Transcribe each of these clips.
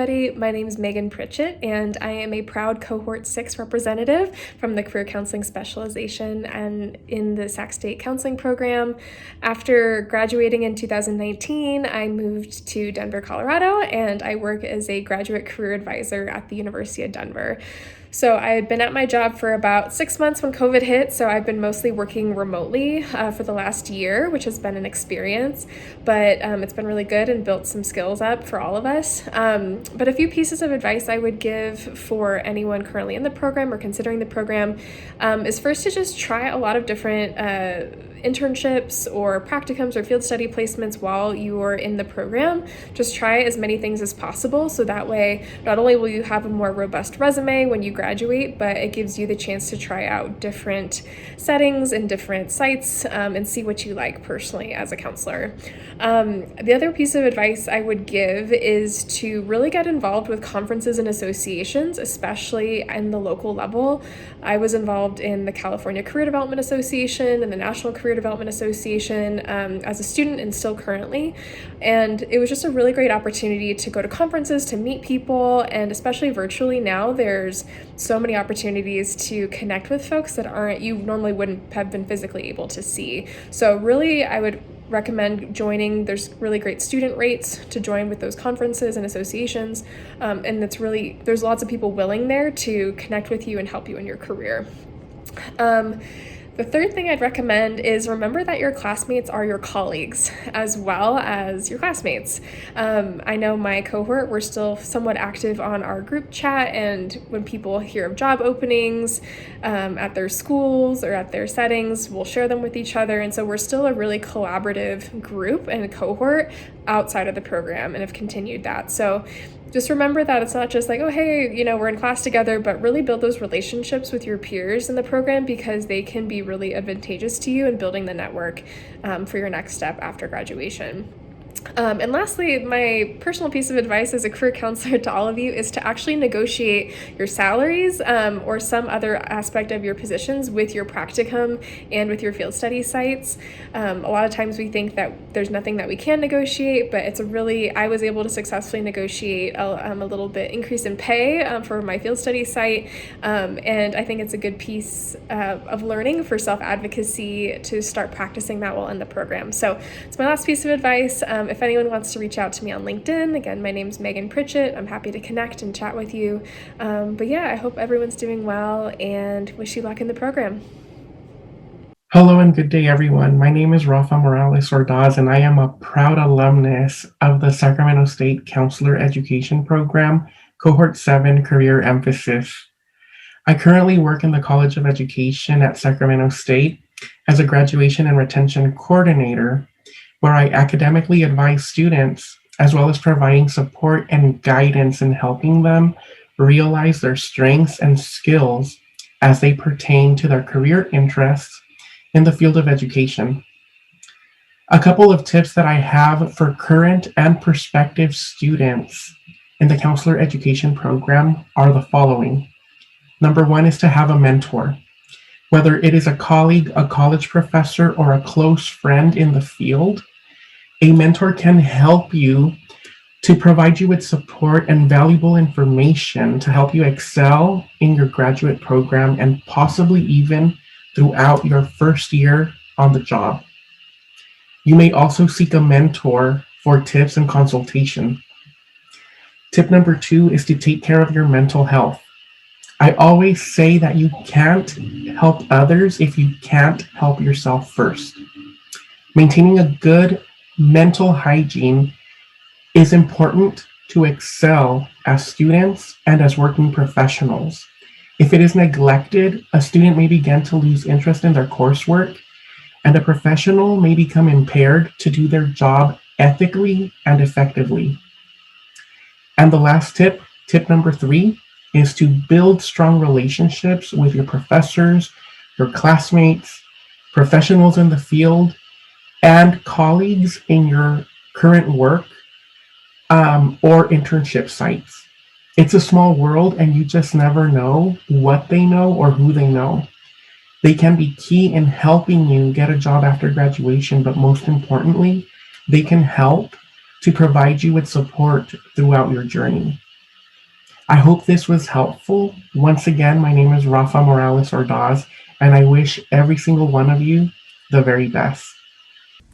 everybody. My name is Megan Pritchett, and I am a proud Cohort 6 representative from the Career Counseling Specialization and in the Sac State Counseling Program. After graduating in 2019, I moved to Denver, Colorado, and I work as a graduate career advisor at the University of Denver. So I had been at my job for about 6 months when COVID hit, so I've been mostly working remotely for the last year, which has been an experience, but it's been really good and built some skills up for all of us. But a few pieces of advice I would give for anyone currently in the program or considering the program is first to just try a lot of different internships or practicums or field study placements while you are in the program. Just try as many things as possible, so that way not only will you have a more robust resume when you graduate, but it gives you the chance to try out different settings and different sites and see what you like personally as a counselor. The other piece of advice I would give is to really get involved with conferences and associations, especially in the local level. I was involved in the California Career Development Association and the National Career Development Association as a student and still currently. And it was just a really great opportunity to go to conferences, to meet people, and especially virtually now, there's so many opportunities to connect with folks that you normally wouldn't have been physically able to see. So really, I would recommend joining. There's really great student rates to join with those conferences and associations, and there's lots of people willing there to connect with you and help you in your career. The third thing I'd recommend is remember that your classmates are your colleagues as well as your classmates. I know my cohort, we're still somewhat active on our group chat, and when people hear of job openings at their schools or at their settings, we'll share them with each other. And so we're still a really collaborative group and a cohort outside of the program and have continued that. So just remember that it's not just like, oh, hey, we're in class together, but really build those relationships with your peers in the program, because they can be really advantageous to you in building the network for your next step after graduation. And lastly, my personal piece of advice as a career counselor to all of you is to actually negotiate your salaries or some other aspect of your positions with your practicum and with your field study sites. A lot of times we think that there's nothing that we can negotiate, but I was able to successfully negotiate a little bit increase in pay for my field study site. And I think it's a good piece of learning for self-advocacy to start practicing that while in the program. So it's my last piece of advice. If anyone wants to reach out to me on LinkedIn, again, my name's Megan Pritchett. I'm happy to connect and chat with you. But yeah, I hope everyone's doing well and wish you luck in the program. Hello and good day, everyone. My name is Rafa Morales Ordaz, and I am a proud alumnus of the Sacramento State Counselor Education Program, Cohort 7 Career Emphasis. I currently work in the College of Education at Sacramento State as a graduation and retention coordinator, where I academically advise students, as well as providing support and guidance in helping them realize their strengths and skills as they pertain to their career interests in the field of education. A couple of tips that I have for current and prospective students in the counselor education program are the following. Number one is to have a mentor. Whether it is a colleague, a college professor, or a close friend in the field, a mentor can help you to provide you with support and valuable information to help you excel in your graduate program and possibly even throughout your first year on the job. You may also seek a mentor for tips and consultation. Tip number 2 is to take care of your mental health. I always say that you can't help others if you can't help yourself first. Maintaining a good mental hygiene is important to excel as students and as working professionals. If it is neglected, a student may begin to lose interest in their coursework, and a professional may become impaired to do their job ethically and effectively. And the last tip, tip number 3, is to build strong relationships with your professors, your classmates, professionals in the field, and colleagues in your current work or internship sites. It's a small world, and you just never know what they know or who they know. They can be key in helping you get a job after graduation, but most importantly, they can help to provide you with support throughout your journey. I hope this was helpful. Once again, my name is Rafa Morales Ordaz, and I wish every single one of you the very best.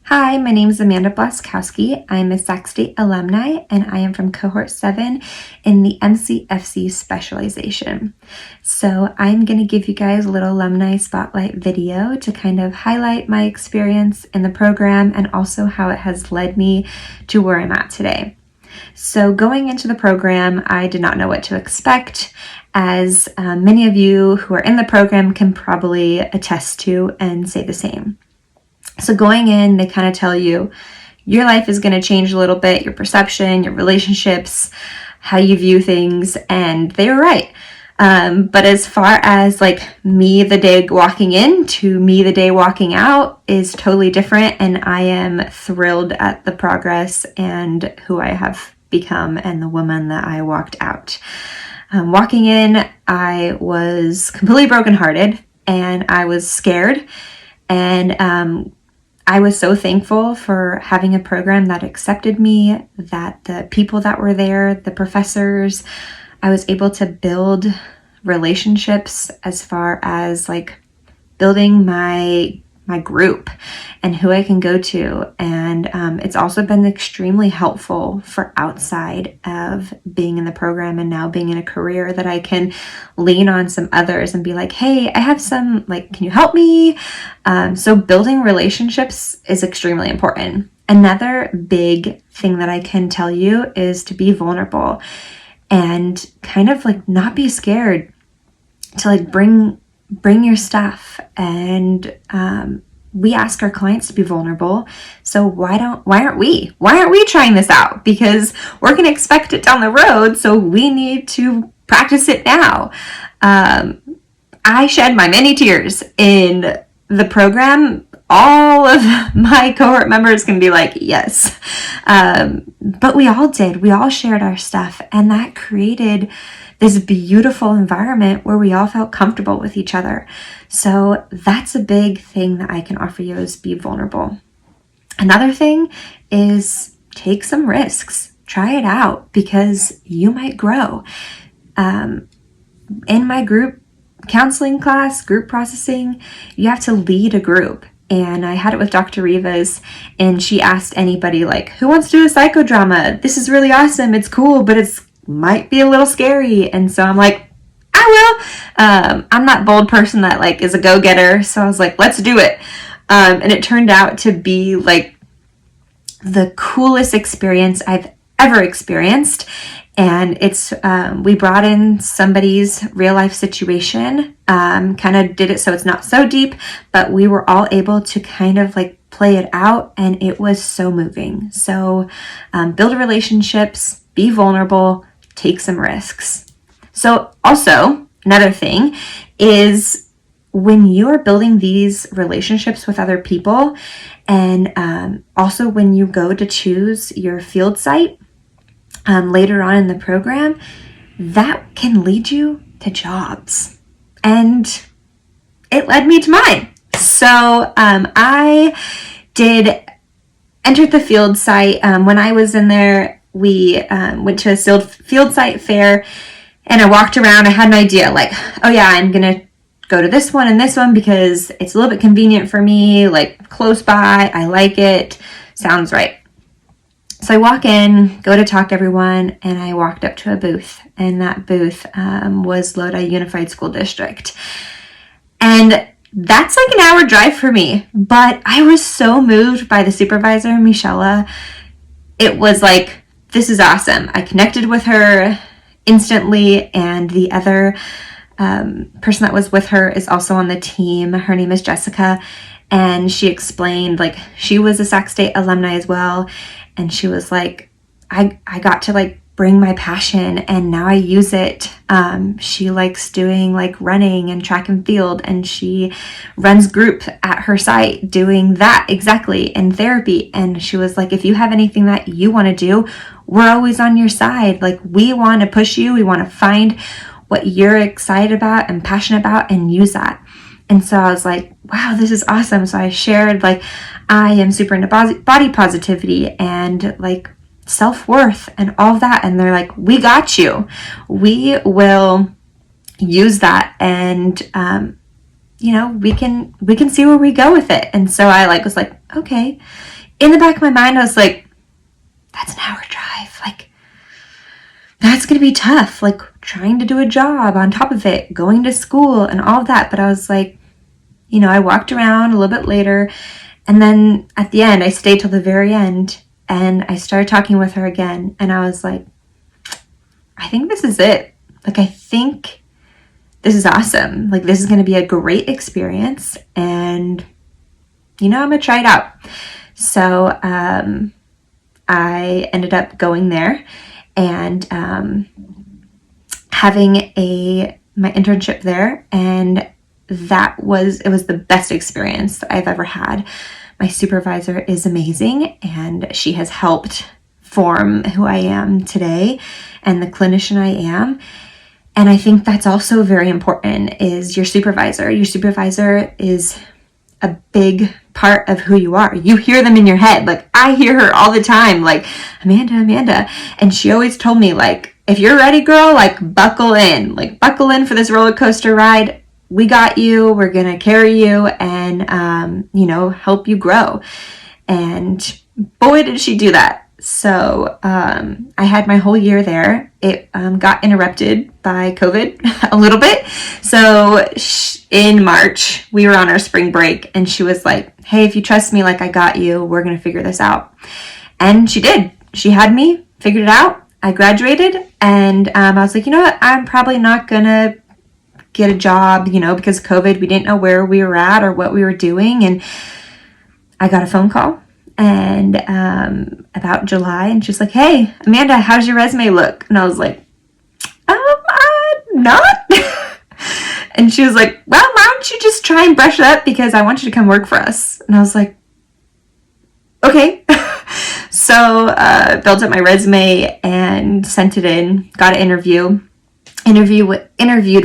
Hi, my name is Amanda Bloskowski. I'm a Sac State alumni, and I am from Cohort 7 in the MCFC specialization. So I'm going to give you guys a little Alumni Spotlight video to kind of highlight my experience in the program and also how it has led me to where I'm at today. So going into the program, I did not know what to expect, as many of you who are in the program can probably attest to and say the same. So going in, they kind of tell you your life is going to change a little bit, your perception, your relationships, how you view things, and they're right. But as far as like me the day walking in to me the day walking out is totally different, and I am thrilled at the progress and who I have become and the woman that I walked out. Walking in, I was completely brokenhearted and I was scared, and I was so thankful for having a program that accepted me, that the people that were there, the professors, I was able to build relationships as far as like building my group and who I can go to. And it's also been extremely helpful for outside of being in the program and now being in a career that I can lean on some others and be like, hey, I have some, like, can you help me? So building relationships is extremely important. Another big thing that I can tell you is to be vulnerable and kind of like not be scared to like bring your stuff. And we ask our clients to be vulnerable. So why aren't we trying this out? Because we're going to expect it down the road. So we need to practice it now. I shed my many tears in the program. All of my cohort members can be like, yes. But we all did. We all shared our stuff, and that created this beautiful environment where we all felt comfortable with each other. So that's a big thing that I can offer you, is be vulnerable. Another thing is take some risks. Try it out because you might grow. In my group counseling class, group processing, you have to lead a group. And I had it with Dr. Rivas, and she asked anybody like, who wants to do a psychodrama? This is really awesome. It's cool, but it's might be a little scary. And so I'm like, I will. I'm that bold person that like is a go-getter. So I was like, let's do it. And it turned out to be like the coolest experience I've ever experienced. And it's, we brought in somebody's real life situation, kind of did it so it's not so deep, but we were all able to kind of like play it out, and it was so moving. So build relationships, be vulnerable, take some risks. So also another thing is when you're building these relationships with other people, and also when you go to choose your field site later on in the program, that can lead you to jobs. And it led me to mine. So I entered the field site. When I was in there, we went to a field site fair, and I walked around. I had an idea like, oh yeah, I'm going to go to this one and this one because it's a little bit convenient for me, like close by. I like it. Sounds right. So I walk in, go to talk to everyone, and I walked up to a booth, and that booth was Lodi Unified School District. And that's like an hour drive for me, but I was so moved by the supervisor, Michela. It was like, this is awesome. I connected with her instantly, and the other person that was with her is also on the team. Her name is Jessica, and she explained like she was a Sac State alumni as well, and she was like, I got to like bring my passion and now I use it. She likes doing like running and track and field, and she runs group at her site doing that exactly, and therapy. And she was like, if you have anything that you want to do, we're always on your side. Like, we want to push you. We want to find what you're excited about and passionate about and use that. And so I was like, wow, this is awesome. So I shared like, I am super into body positivity, and like self-worth and all of that. And they're like, we got you. We will use that, and we can see where we go with it. And so I was like, okay. In the back of my mind, I was like, that's an hour drive. Like, that's gonna be tough. Like, trying to do a job on top of it, going to school and all of that. But I was like, I walked around a little bit later, and then at the end, I stayed till the very end, and I started talking with her again. And I was like, I think this is it. Like, I think this is awesome. Like, this is going to be a great experience, and I'm going to try it out. So I ended up going there and having my internship there, and it was the best experience that I've ever had. My supervisor is amazing, and she has helped form who I am today and the clinician I am. And I think that's also very important, is your supervisor. Your supervisor is a big part of who you are. You hear them in your head. Like, I hear her all the time, like, Amanda. And she always told me, like, if you're ready, girl, like, buckle in for this roller coaster ride. We got you. We're going to carry you and, help you grow. And boy, did she do that. So I had my whole year there. It got interrupted by COVID a little bit. So in March, we were on our spring break, and she was like, hey, if you trust me, like, I got you. We're going to figure this out. And she did. She had me, figured it out. I graduated, and I was like, you know what? I'm probably not going to get a job, because of COVID. We didn't know where we were at or what we were doing. And I got a phone call and about July, and she's like, hey, Amanda, how's your resume look? And I was like, I'm not. And she was like, well, why don't you just try and brush it up, because I want you to come work for us. And I was like, okay. So built up my resume and sent it in, got an interviewed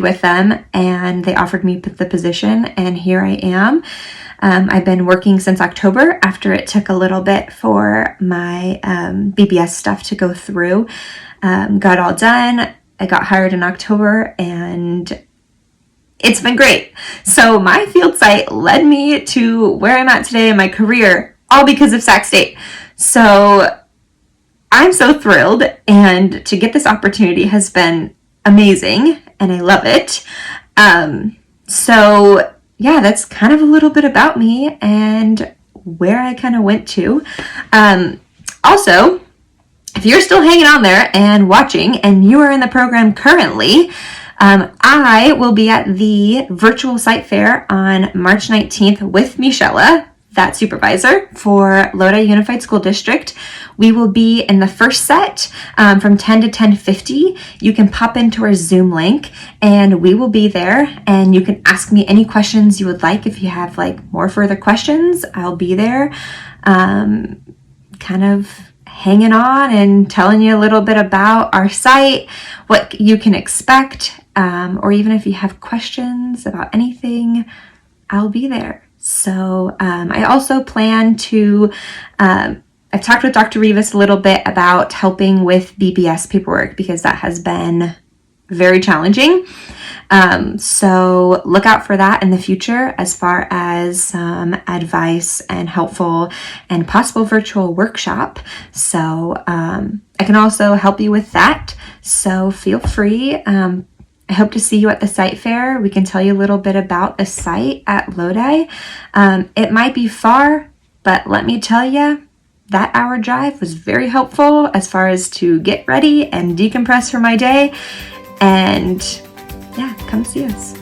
with them, and they offered me the position, and here I am. I've been working since October, after it took a little bit for my BBS stuff to go through. Got all done. I got hired in October, and it's been great. So my field site led me to where I'm at today in my career, all because of Sac State. So I'm so thrilled, and to get this opportunity has been amazing, and I love it. So yeah, that's kind of a little bit about me and where I kind of went to. Also, if you're still hanging on there and watching, and you are in the program currently, I will be at the virtual site fair on March 19th with Michelle, that supervisor for Lodi Unified School District. We will be in the first set from 10 to 10:50. You can pop into our Zoom link, and we will be there, and you can ask me any questions you would like. If you have more further questions, I'll be there kind of hanging on and telling you a little bit about our site, what you can expect, or even if you have questions about anything, I'll be there. So I also plan to, I've talked with Dr. Rivas a little bit about helping with BBS paperwork, because that has been very challenging. So look out for that in the future, as far as some advice and helpful and possible virtual workshop. So I can also help you with that. So feel free. I hope to see you at the site fair. We can tell you a little bit about the site at Lodi. It might be far, but let me tell you, that hour drive was very helpful as far as to get ready and decompress for my day. And yeah, come see us.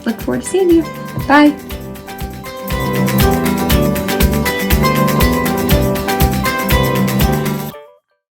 Look forward to seeing you. Bye.